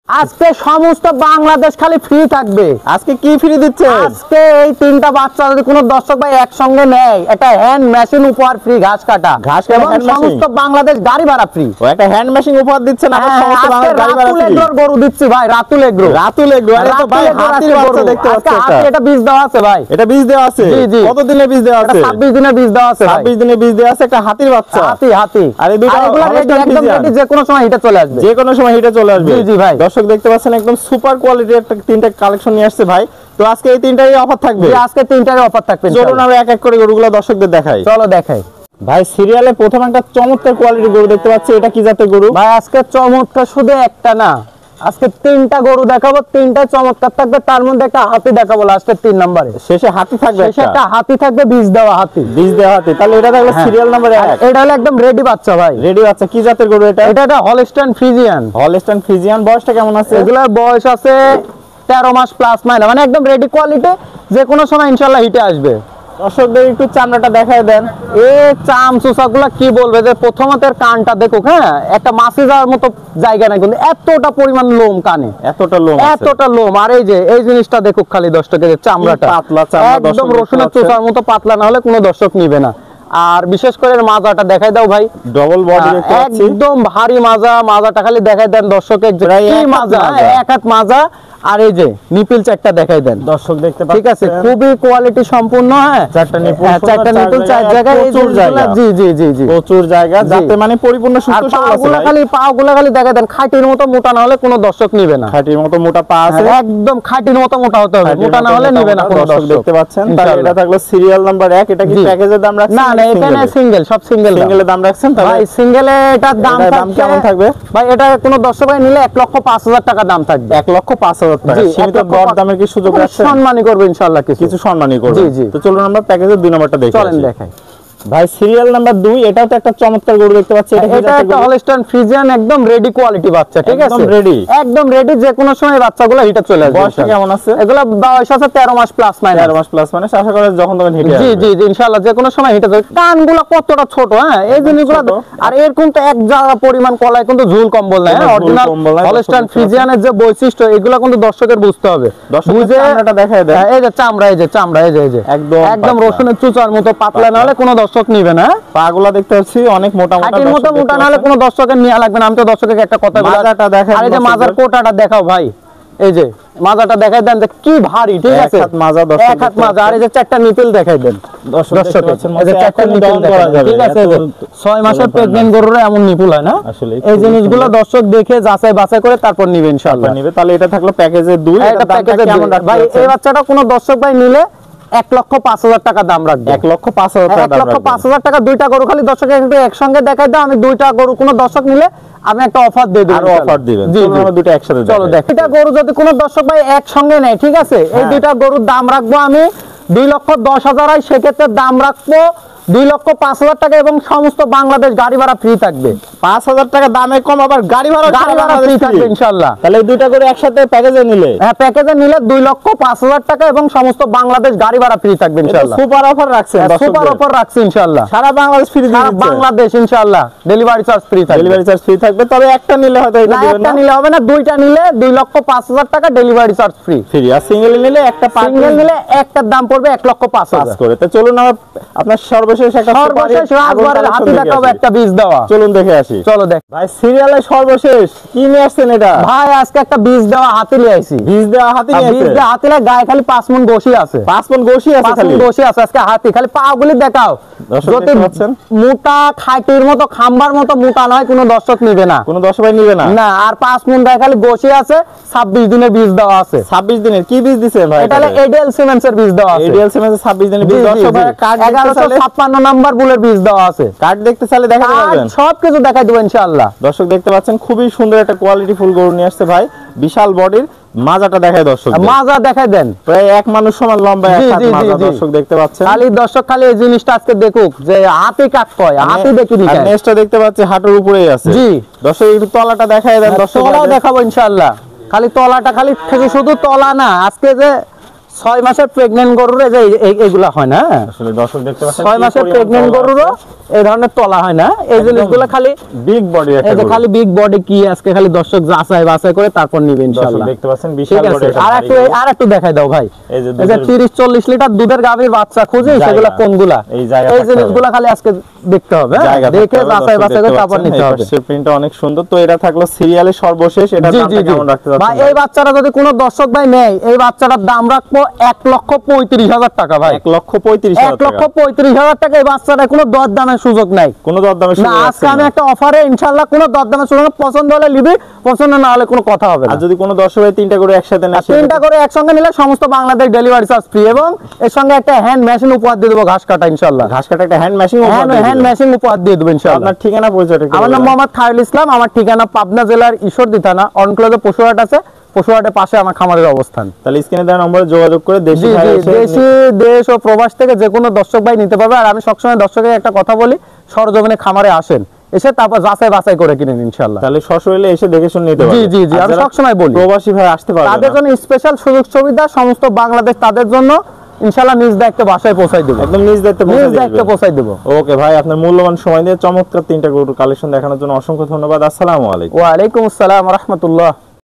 আজকে সমস্ত বাংলাদেশ খালি ফ্রি থাকবে। আজকে কি ফ্রি দিচ্ছে? আজকে এই তিনটা বাচ্চা যদি কোনো দর্শক ভাই একসঙ্গে নেয়, একটা হ্যান্ড মেশিন উপহার ফ্রি, ঘাস কাটা এবং সমস্ত বাংলাদেশ গাড়ি ভাড়া ফ্রি। ও একটা হ্যান্ড মেশিন উপহার দিচ্ছেন, আমরা সমস্ত বাংলাদেশ গাড়ি ভাড়া ফ্রি। রাতুল গরু দিচ্ছি ভাই, রাতুল এগ্রো। রাতুল এগ্রো, আরে তো ভাই হাতির বাচ্চা দেখতে পাচ্ছি এটা বীজ দেওয়া আছে ভাই। এটা বীজ দেওয়া আছে? জি জি। কত দিনের বীজ দেওয়া আছে? 26 দিনের বীজ দেওয়া আছে। 26 দিনের বীজ দেওয়া আছে, একটা হাতির বাচ্চা। হাতি। আর এই দুটো একদম রেডি, যে কোনো সময় হিটে চলে আসবে। যে কোনো সময় হিটে চলে আসবে। জি জি ভাই। দর্শক দেখতে পাচ্ছেন একদম সুপার কোয়ালিটির একটা তিনটা কালেকশন নিয়ে আসছে ভাই। তো আজকে এই তিনটারই অফার থাকবে? জি, আজকে তিনটারই অফার থাকবে। চলুন আমরা এক এক করে গরুগুলো দর্শকদের দেখাই। চলো দেখাই ভাই। সিরিয়ালে প্রথম একটা চমৎকার কোয়ালিটির গরু দেখতে পাচ্ছি, এটা কি জাতের গরু ভাই? আজকে চমৎকার শুধু একটা না, আজকে তিনটা গরু দেখাবো, তিনটা চমৎকার থাকবে। তার মধ্যে একটা হাতি দেখাবো লাস্টের 3 নম্বরে। শেষে হাতি থাকবে, শেষে একটা হাতি থাকবে, বীজ দেওয়া হাতি। বীজ দেওয়া হাতি। তাহলে এটা থাকলো সিরিয়াল নাম্বার 1। এটা হলো একদম রেডি বাচ্চা ভাই। রেডি বাচ্চা। কি জাতের গরু এটা? এটা একটা হলস্টাইন ফ্রিজিয়ান। Holstein Friesian. বয়সটা কেমন আছে? এগুলার বয়স আছে 13 মাস প্লাস মাইনাস, মানে একদম রেডি কোয়ালিটি, যে কোনো সময় ইনশাআল্লাহ হিটে আসবে। দর্শকদের একটু চামড়াটা দেখায় দেন। এই চাম চুষাগুলা কি বলবে, যে প্রথমতের কানটা দেখো, হ্যাঁ একটা মাছি যাওয়ার মতো জায়গা নাই, কিন্তু এতটা পরিমাণ লোম কানে, এতটা লোম। আর এই যে এই জিনিসটা দেখো খালি দর্শকের চামড়াটা পাতলা চামড়া, একদম রসুনের চোষার মতো পাতলা, না হলে কোনো দর্শক নিবে না। আর বিশেষ করে মাজাটা দেখাই দাও ভাই, ডবল বডি দেখতে পাচ্ছি, একদম ভারী মাজাটা খালি দেখাই দেন দর্শকের, কি মাজা, এক হাত মাজা। আর এই যে নিপিল চারটা দেখাই দেন দর্শক দেখতে পাচ্ছেন, ঠিক আছে, খুবই কোয়ালিটি সম্পূর্ণ। হ্যাঁ, চারটা নিপিল চার জায়গায়, প্রচুর জায়গা। জি জি জি জি, প্রচুর জায়গা, যাতে মানে পরিপূর্ণ সুস্থ সবল আছে। পাগুলা খালি দেখাই দেন, খাঁটির মতো মোটা না হলে কোনো দর্শক নিবে না। খাঁটির মতো মোটা পা আছে, একদম খাঁটির মতো মোটা হতে হবে, মোটা না হলে নিবে না কোনো দর্শক। দেখতে পাচ্ছেন, তাহলে এটা থাকলো সিরিয়াল নাম্বার 1। এটা কি প্যাকেজের দাম রাখছেন? না না, এখানে সিঙ্গেল, সব সিঙ্গেলের দাম রাখছেন। ভাই সিঙ্গেলে এটার দাম কেমন থাকবে ভাই? এটা কোনো দর্শক ভাই নিলে 1,05,000 টাকা দাম থাকবে। 1,05,000 টাকা। সীমিত দর দামের কি সুযোগ আছে? সম্মানই করবে ইনশাআল্লাহ, কিছু সম্মানই করবে। জি জি। তো চলুন আমরা প্যাকেজের 2 নম্বরটা দেখি। চলেন দেখাই ভাই। সিরিয়াল নাম্বার 2, এটাও তো একটা চমৎকার গরু দেখতে পাচ্ছি। এটা একটা হলস্টাইন ফ্রিজিয়ান, একদম রেডি কোয়ালিটি বাচ্চা, ঠিক আছে, একদম রেডি, যে কোনো সময় বাচ্চাগুলো হিটে চলে আসবে। বয়স কেমন আছে? এগুলা বয়স আছে 13 মাস প্লাস মাইনাস। 13 মাস প্লাস মাইনাস, আশা করি যখন তখন হিটে আসবে। জি জি জি, ইনশাআল্লাহ যে কোনো সময় হিটে যাবে। কানগুলো কতটা ছোট, হ্যাঁ এই জিনিসগুলো। আর এর কিন্তু এক জায়গা পরিমাণ কলায় কিন্তু ঝুল কম্বল নাই। অরিজিনাল হলস্টাইন ফ্রিজিয়ানের যে বৈশিষ্ট্য, এগুলো কিন্তু দর্শকের বুঝতে হবে। বুঝে চামড়াটা দেখায় দেন। এই যে চামড়া, এই যে একদম রসুনের চুচার মতো পাতলা, না হলে কোনো দর্শক নিবে না। পাগুলা দেখতে পাচ্ছি অনেক মোটা মোটা, না হলে কোনো দর্শকের নিয়ে লাগবে না। আমি তো দর্শকের একটা কথা বলি, মাজাটা দেখাই। আর এই যে মাজার কোটাটা দেখাও ভাই, এই যে মাজাটা দেখাই দেন, কি ভারী, ঠিক আছে, এক হাত মাজা। আর এই যে 4টা নিপিল দেখাই দেন দর্শকের, এই যে 4টা নিপিল দেখাই দেন, ঠিক আছে। 6 মাসের প্রেগন্যান্ট গরুর এমন নিপুল হয় না। এই জিনিসগুলো দর্শক দেখে যাচাই বাছাই করে তারপর নিবে ইনশাআল্লাহ। তাহলে এটা থাকলো প্যাকেজে 2। এটা প্যাকেজে কেমন ভাই? এই বাচ্চাটা কোনো দর্শক ভাই নিলে 1,05,000 টাকা দাম রাখবে। 1,05,000 টাকা। 2টা গরু খালি দর্শক একসঙ্গে দেখাই দাও। আমি 2টা গরু কোনো দর্শক নিলে আমি একটা অফার দিয়ে দেব। আরো অফার দিবেন? জি, আমরা দুটো একসাথে চলো দেখ। এটা গরু যদি কোনো দর্শক ভাই একসঙ্গে নেয়, ঠিক আছে, এই 2টা গরুর দাম রাখবো আমি 2,10,000। হয় সেক্ষেত্রে দাম রাখবো 2,05,000 টাকা, এবং সমস্ত বাংলাদেশ গাড়ি ভাড়া ফ্রি থাকবে। 5,000 টাকা দামে কম, আবার গাড়ি ভাড়া ফ্রি থাকবে ইনশাআল্লাহ। তাহলে এই 2টা করে একসাথে প্যাকেজে নিলে, হ্যাঁ প্যাকেজে নিলে 2,05,000 টাকা, এবং সমস্ত বাংলাদেশ গাড়ি ভাড়া ফ্রি থাকবে ইনশাআল্লাহ। সুপার অফার রাখছেন, সুপার অফার রাখছি ইনশাআল্লাহ। সারা বাংলাদেশ ফ্রি দিবেন। বাংলাদেশ ইনশাআল্লাহ ডেলিভারি চার্জ ফ্রি থাকবে। ডেলিভারি চার্জ ফ্রি থাকবে, তবে একটা নিলে হয়তো এটা দিবেন না। একটা নিলে হবে না, 2টা নিলে 2,05,000 টাকা ডেলিভারি চার্জ ফ্রি। আর সিঙ্গেল নিলে একটার দাম পড়বে 1,05,000 করে। তো চলুন আপনার সর্বশেষ হাতি দেখাবো, একটা বীজ দেওয়া। চলুন দেখে আসি। চলো দেখ ভাই। সিরিয়ালের সর্বশেষ কি নিয়ে আসছেন এটা? ভাই আজকে একটা বীজ দেওয়া হাতি নিয়ে আইছি। বীজ দেওয়া হাতি নিয়ে আসছেন? বীজ দেওয়া হাতি না, গায়ে খালি 5 মণ গোশি আছে। 5 মণ গোশি আছে খালি? 5 মণ গোশি আছে আজকে হাতি। খালি পাগুলি দেখাও, যদি মোটা খাইটির মতো খাম্বার মতো মোটা নয়, কোনো দর্শক নিবে না, কোনো দর্শক ভাই নিবে না। না। আর 5 মণ গায়ে খালি গোশি আছে। 26 দিনের বীজ দেওয়া আছে। 26 দিনের কি বীজ দিছেন ভাই? এটা হলো এডিএল সিমেন্টসের বীজ দেওয়া আছে। এডিএল সিমেন্সের 26 দিনের বীজ। দর্শক ভাই কার্ড 1156 নাম্বার বুলের বীজ দেওয়া আছে। কার্ড দেখতে চাইলে দেখাতে পারবেন, সবকিছু দেখাই দেব ইনশাআল্লাহ। দর্শক দেখতে পাচ্ছেন খুবই সুন্দর একটা কোয়ালিটি ফুল গরু নিয়ে আসছে ভাই। বিশাল বডির, মাজাটা দেখায় দর্শক, মাজা দেখাই দেন, প্রায় এক মানুষ সমান লম্বা এক হাত মাজা দর্শক দেখতে পাচ্ছেন। খালি দর্শক খালি এই জিনিসটা আজকে দেখুক, যে হাতি কাক কয়, হাতি দেখি নি। আর নেক্সটটা দেখতে পাচ্ছি হাঁটুর উপরেই আছে। জি দর্শক একটু তলাটা দেখায় দেন। দর্শক তলাও দেখাবো ইনশাআল্লাহ। খালি তলাটা, খালি থেকে শুধু তলা না, আজকে যে 6 মাসের প্রেগন্যান্ট গরুরে যে এগুলা হয় না, আসলে দর্শক দেখতে পাচ্ছেন 6 মাসের প্রেগন্যান্ট গরুরও এই ধরনের তলা হয় না, এই জিনিসগুলো খালি বিগ বডি, এই যে খালি বিগ বডি কি আজকে খালি দর্শক যাচাই বাছাই করে তারপর নিবে ইনশাআল্লাহ। দেখতে পাচ্ছেন বিশাল বডি। আর একটু দেখাই দাও ভাই, এই যে 30-40 লিটার দুধের গাভীর বাচ্চা খুঁজে সেগুলো কোনগুলা, এই জিনিসগুলো খালি আজকে দেখতে হবে, দেখে যাচাই বাছাই করে তারপর নিতে হবে। এই প্রিন্টটা অনেক সুন্দর। তো এটা থাকলো সিরিয়ালের সর্বশেষ, এটা দামটা কেমন রাখতে যাচ্ছেন ভাই? এই বাচ্চাটা যদি কোনো দর্শক ভাই নেয়, এই বাচ্চাটার দাম রাখবো 1,35,000 টাকা ভাই। 1,35,000 টাকা। এই বাচ্চাটা কোনো দর দামের সুযোগ নাই, কোনো দর দামের সুযোগ না। আজকে আমি একটা অফারে ইনশাআল্লাহ কোনো দর দামের সুযোগ না, পছন্দ হলে নিবি, পছন্দ না হলে কোনো কথা হবে না। আর যদি কোনো দর্শক ভাই 3টা করে একসাথে নেয়, 3টা করে একসঙ্গে নিলে সমস্ত বাংলাদেশ ডেলিভারি চার্জ ফ্রি, এবং এর সঙ্গে একটা হ্যান্ড মেশিন উপহার দিয়ে দেবো, ঘাস কাটা ইনশাআল্লাহ। ঘাস কাটা একটা হ্যান্ড মেশিন উপহার দিয়ে দেবো ইনশাআল্লাহ। আপনার ঠিকানা পরিচয়টা? আমার নাম মোহাম্মদ খায়রুল ইসলাম, আমার ঠিকানা পাবনা জেলার ঈশ্বরদী থানা অনক্লোজে পশুহাট আছে, পশুহাটের পাশে আমার খামারের অবস্থান। তাহলে স্ক্রিনে দেওয়া নম্বরে যোগাযোগ করে দেশি দেশ ও প্রবাস থেকে যে কোনো দর্শক ভাই নিতে পারবে। আর আমি সবসময় দর্শকের একটা কথা বলি, সরজমিনে খামারে আসেন, এসে তারপর যাচাই বাছাই করে কিনেন ইনশাআল্লাহ। তাহলে সশরীরে এসে দেখে শুনে নিতে পারবেন। জি আমি সবসময় বলি প্রবাসী ভাই আসতে পারবে, তাদের জন্য স্পেশাল সুযোগ সুবিধা সমস্ত বাংলাদেশ, তাদের জন্য ইনশাআল্লাহ নিজ দায়িত্বে বাসায় পৌঁছাই দেব, একদম নিজ দায়িত্বে পৌঁছাই দেব। ওকে ভাই, আপনার মূল্যবান সময় দিয়ে চমৎকার 3টা গরুর কালেকশন দেখানোর জন্য অসংখ্য ধন্যবাদ। আসসালামু আলাইকুম। ওয়া আলাইকুম আসসালাম ওয়া রাহমাতুল্লাহ।